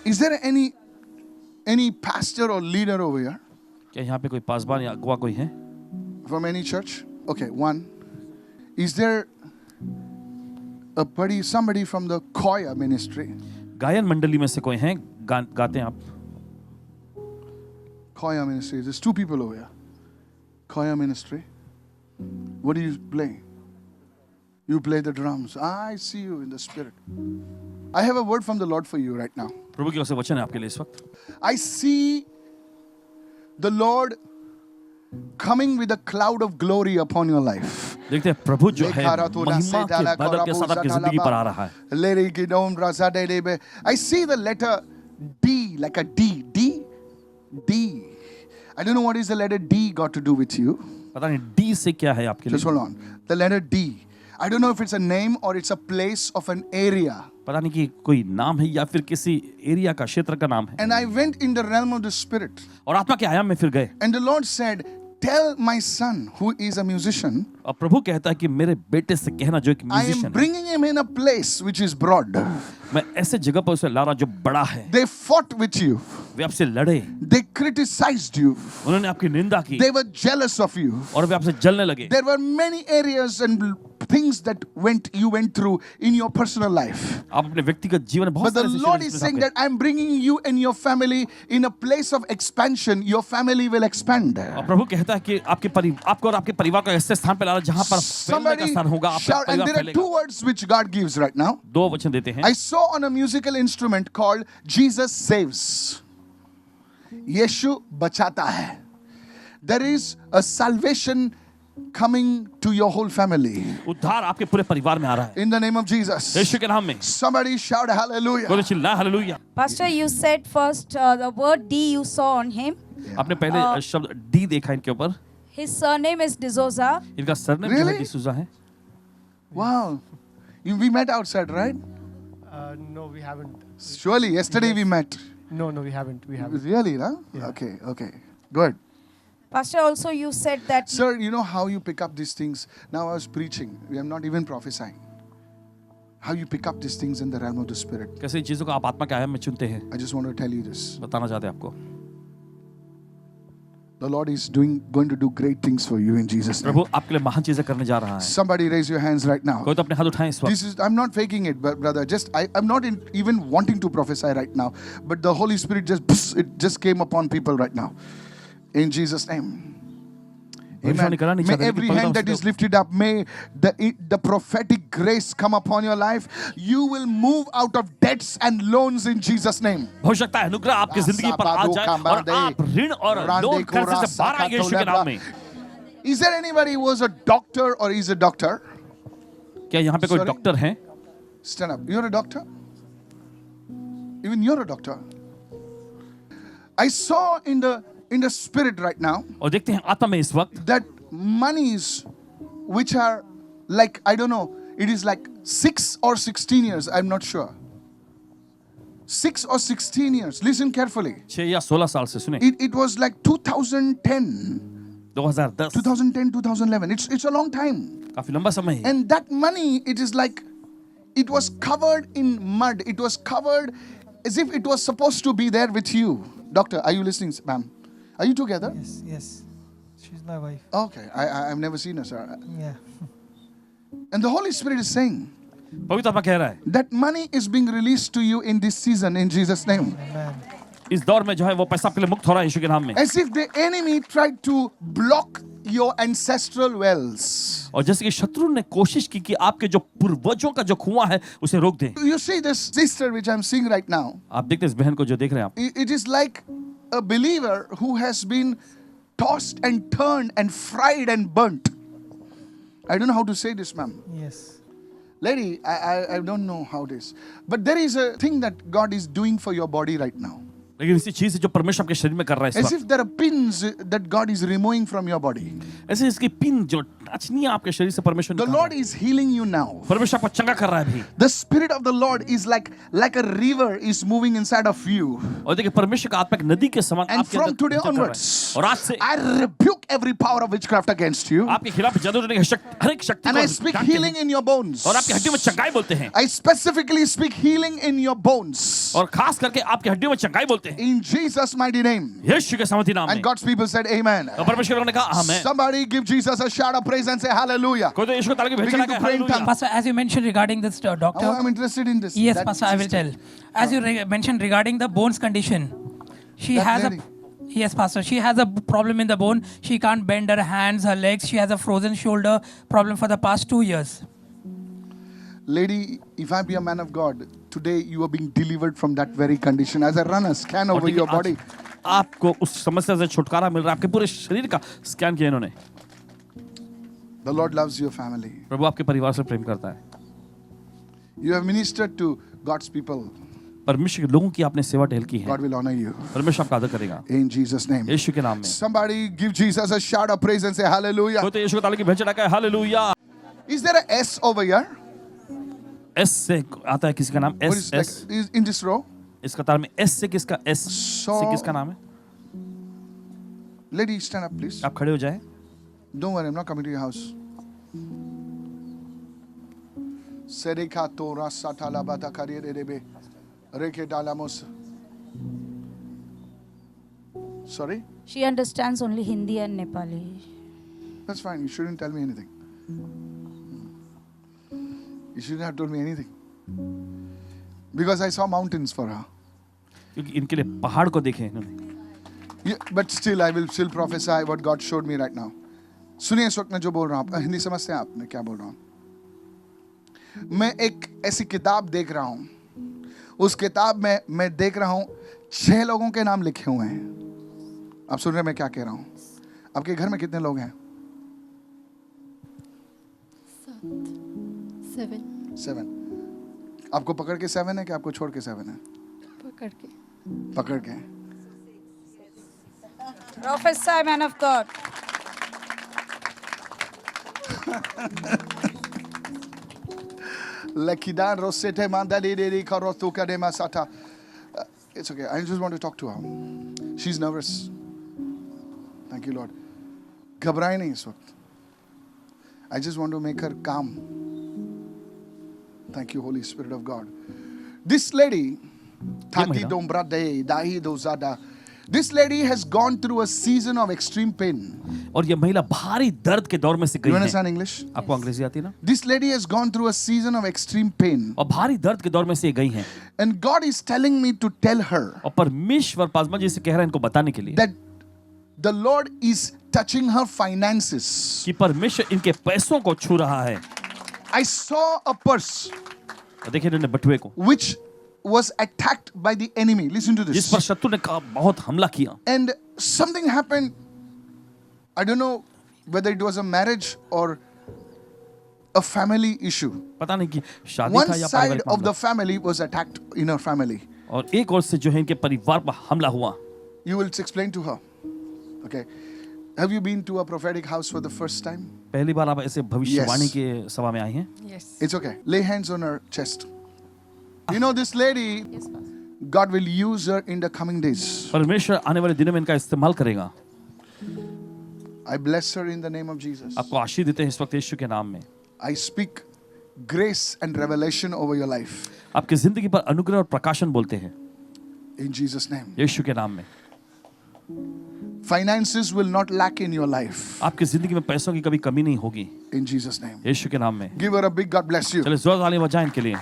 Is there any pastor or leader over here क्या यहाँ पे कोई पासबान या अगुवा कोई है? from any church? Okay, one. Is there somebody from the choir ministry? गायन मंडली में से कोई हैं? गाते हैं आप? Choir ministry. There's two people over here. Choir ministry. What do you play? You play the drums. I see you in the spirit. I have a word from the Lord for you right now. प्रभु की ओर से वचन है आपके लिए इस वक्त. I see the Lord coming with a cloud of glory upon your life. देखते हैं प्रभु जो है महिमा के बादल के साथ आपकी जिंदगी पर आ रहा है. I see the letter D, like a D. D. I don't know what is the letter D got to do with you. पता नहीं D से क्या है आपके लिए. Just hold on. The letter D. I don't know if it's a name or it's a place of an area. पता नहीं कि कोई नाम है या फिर किसी एरिया का क्षेत्र का नाम है. And I went in the realm of the spirit. और आत्मा के आयाम में फिर गए. And the Lord said, tell my son who is a musician. और प्रभु कहता है कि मेरे बेटे से कहना जो एक I म्यूजिशियन am है. bringing him in a place which is broad. मैं ऐसे जगह पर उसे ला रहा जो बड़ा है. They fought with you. वे आपसे लड़े. They criticized you. उन्होंने आपकी निंदा की. They were jealous of you. और वे आपसे जलने लगे. There were many areas and things that you went through in your personal life. आप अपने व्यक्तिगत जीवन में बहुत But the सारे Lord is saying that I'm bringing you and your family in a place of expansion. Your family will expand. और प्रभु कहता है कि आपको और आपके परिवार को ऐसे स्थान पे ला रहा जहां पर फैलने का स्थान होगा. आपका Shout, and परिवार there are फैलेगा. two words which God gives right now. दो वचन देते हैं. I saw on a musical instrument called Jesus Saves. Yeshu bachata hai. There is a salvation coming to your whole family. उद्धार आपके पूरे परिवार में आ रहा है. In the name of Jesus. यीशु के नाम में. Somebody shout hallelujah. बोलो चिल्ला hallelujah. Pastor, you said first the word D you saw on him. आपने पहले शब्द डी देखा इनके ऊपर. His surname is D'Souza. इनका सरनेम जो है डिसूजा है. Wow. We met outside, right? No, we haven't. Surely, yesterday we met. No, we haven't. We haven't. Really, no? Yeah. Okay. Good. Pastor, also you said that. Sir, you know how you pick up these things? Now I was preaching. I am not even prophesying. How you pick up these things in the realm of the spirit. कैसे चीजों को आप आत्मा के आयाम में चुनते हैं. I just want to tell you this. बताना चाहते हैं आपको. The Lord is going to do great things for you in Jesus' name. प्रभु आपके लिए महान चीजें करने जा रहा है. Somebody raise your hands right now. कोई तो अपने हाथ उठाएं इस वक्त. I'm not faking it, brother. I'm not even wanting to prophesy right now. But the Holy Spirit just came upon people right now. In Jesus' name. Amen. May every hand that is lifted up, may the prophetic grace come upon your life. You will move out of debts and loans in Jesus' name. हो सकता है अनुग्रह आपकी जिंदगी पर आ जाए और आप ऋण और लोन कर्ज से बाहर आएंगे यीशु के नाम में. Is there anybody who was a doctor or is a doctor? क्या यहाँ पे कोई डॉक्टर हैं? Stand up. You're a doctor? Even you're a doctor. I saw in the spirit right now. और देखते हैं आत्मा में इस वक्त. That monies which are like, I don't know, it is like 6 or 16 years, I'm not sure. 6 or 16 years. Listen carefully. 6 या 16 साल से सुने. It was like 2010. 2010. 2010, 2011. It's a long time. काफी लंबा समय है. And that money, it is like, it was covered in mud. It was covered as if it was supposed to be there with you. Doctor, are you listening, ma'am? Are you together? Yes. She's my wife. Okay. I've never seen her, sir. Yeah. And the Holy Spirit is saying, पवित्र आत्मा कह रहा है. that money is being released to you in this season in Jesus' name. Amen. इस दौर में जो है वो पैसा आपके लिए मुक्त हो रहा है यीशु के नाम में. As if the enemy tried to block your ancestral wells. और जैसे कि शत्रु ने कोशिश की कि आपके जो पूर्वजों का जो कुआं है उसे रोक दें. You see this sister which I'm seeing right now. आप देखते हैं इस बहन को जो देख रहे हैं आप. It is like a believer who has been tossed and turned and fried and burnt. I don't know how to say this, ma'am. Yes. Lady, I don't know how it is. But there is a thing that God is doing for your body right now. लेकिन इसी चीज जो परमेश्वर आपके शरीर में कर रहा है इस As वक्त. if there are pins that God is removing from your body. ऐसे इसकी पिन जो टच नहीं है आपके शरीर से, परमेश्वर The निकाल Lord रहा है। is healing you now. परमेश्वर आपको चंगा कर रहा है अभी। The Spirit of the Lord is like a river is moving inside of you. और देखिए परमेश्वर का आत्मा एक नदी के समान And आपके from अंदर today चल रहा है। onwards, और आज से I rebuke every power of witchcraft against you. आपके खिलाफ जादू टोने की हर एक शक्ति And को I speak डांटते हैं। healing in your bones. और आपकी हड्डियों में चंगाई बोलते हैं। I specifically speak healing in your bones. और खास करके आपकी हड्डियों में चंगाई बोलते हैं। In Jesus' mighty name. यीशु के सामर्थी नाम And में। God's people said amen. और परमेश्वर ने कहा आमेन। Somebody give Jesus a shout of praise and say hallelujah. कोई तो यीशु को ताली की भेंट Begin चढ़ा to के pray in hallelujah. tongues. Pastor, as you mentioned regarding this doctor, Oh, I'm interested in this. yes, That Pastor, I will sister. tell. As you mentioned regarding the bones condition, she That has lady. yes, Pastor, she has a problem in the bone. She can't bend her hands, her legs. She has a frozen shoulder problem for the past 2 years. Lady, if I be a man of God, today you are being delivered from that very condition. As I run a scan और over देखिए, your आज body, आपको उस समस्या से छुटकारा मिल रहा है। आपके पूरे शरीर का स्कैन किया इन्होंने। the Lord loves your family. प्रभु आपके परिवार से प्रेम करता है। You have ministered to God's people. परमेश्वर के लोगों की आपने सेवा टहल की है। God will honor you. परमेश्वर आपका आदर करेगा In Jesus' name. यीशु के नाम में। Somebody give Jesus a shout of praise and say hallelujah. कोई तो यीशु को ताली की भेंट चढ़ा के hallelujah. Is there a S over here? S से आता है किसी का नाम What S is like, S is in this row? इस कतार में एस से किसका एस So- से किसका नाम है? Lady, stand up, please. आप खड़े हो जाए। Don't worry, I'm not coming to your house. Sereka tora satala bata karire rebe. Reke dalamos. Sorry? She understands only Hindi and Nepali. That's fine. You shouldn't tell me anything. You shouldn't have told me anything. Because I saw mountains for her. क्योंकि इनके लिए पहाड़ को देखे इन्होंने। Yeah, but still, I will still prophesy what God showed me right now. सुनिए इस वक्त मैं जो बोल रहा हूँ, आप हिंदी समझते हैं आप मैं क्या बोल रहा हूँ? मैं एक ऐसी किताब देख रहा हूँ, उस किताब में मैं देख रहा हूँ 6 लोगों के नाम लिखे हुए हैं। आप सुन रहे हैं मैं क्या कह रहा हूँ? आपके घर में कितने लोग हैं? 7। आपको पकड़ के 7 है कि आपको छोड़ के 7 है? पकड़ के। Prophesy, man of God. Lakidan rosete mandali deri karotu kadema sata. It's okay. I just want to talk to her. She's nervous. Thank you, Lord. घबराए नहीं इस वक्त. I just want to make her calm. Thank you, Holy Spirit of God. This lady, Thati महिला? Dombra De, Dahi Dozada. This lady has gone through a season of extreme pain. और ये महिला भारी दर्द के दौर में से गई You है। understand English? आपको अंग्रेजी आती है ना? This lady has gone through a season of extreme pain. और भारी दर्द के दौर में से ये गई हैं। And God is telling me to tell her और परमेश्वर पासमा जी से कह रहा है इनको बताने के लिए that the Lord is touching her finances. कि परमेश्वर इनके पैसों को छू रहा है। I saw a purse और देखिए इन्होंने बटुए को, which was attacked by the enemy. Listen to जिस this. पर शत्रु ने बहुत हमला किया। And something happened. I don't know whether it was a marriage or a family issue. पता नहीं कि शादी One था या side पारिवारिक of the मामला। family was attacked in her family. और एक ओर से जो है इनके परिवार पर हमला हुआ। You will explain to her. Okay. Have you been to a prophetic house for the first time? पहली बार आप ऐसे भविष्यवाणी Yes. के सभा में आई हैं? It's okay. Lay hands on her chest. You know this lady, God will use her in the coming days. परमेश्वर आने वाले दिनों में इनका इस्तेमाल करेगा। I bless her in the name of Jesus. आपको आशीष देते हैं इस वक्त यीशु के नाम में। I speak grace and revelation over your life. आपकी जिंदगी पर अनुग्रह और प्रकाशन बोलते हैं In Jesus' name. यीशु के नाम में। Finances will not lack in your life. आपकी जिंदगी में पैसों की कभी कमी नहीं होगी In Jesus' name. यीशु के नाम में। Give her a big God bless you. चलिए जोर ताली बजाएं इनके लिए।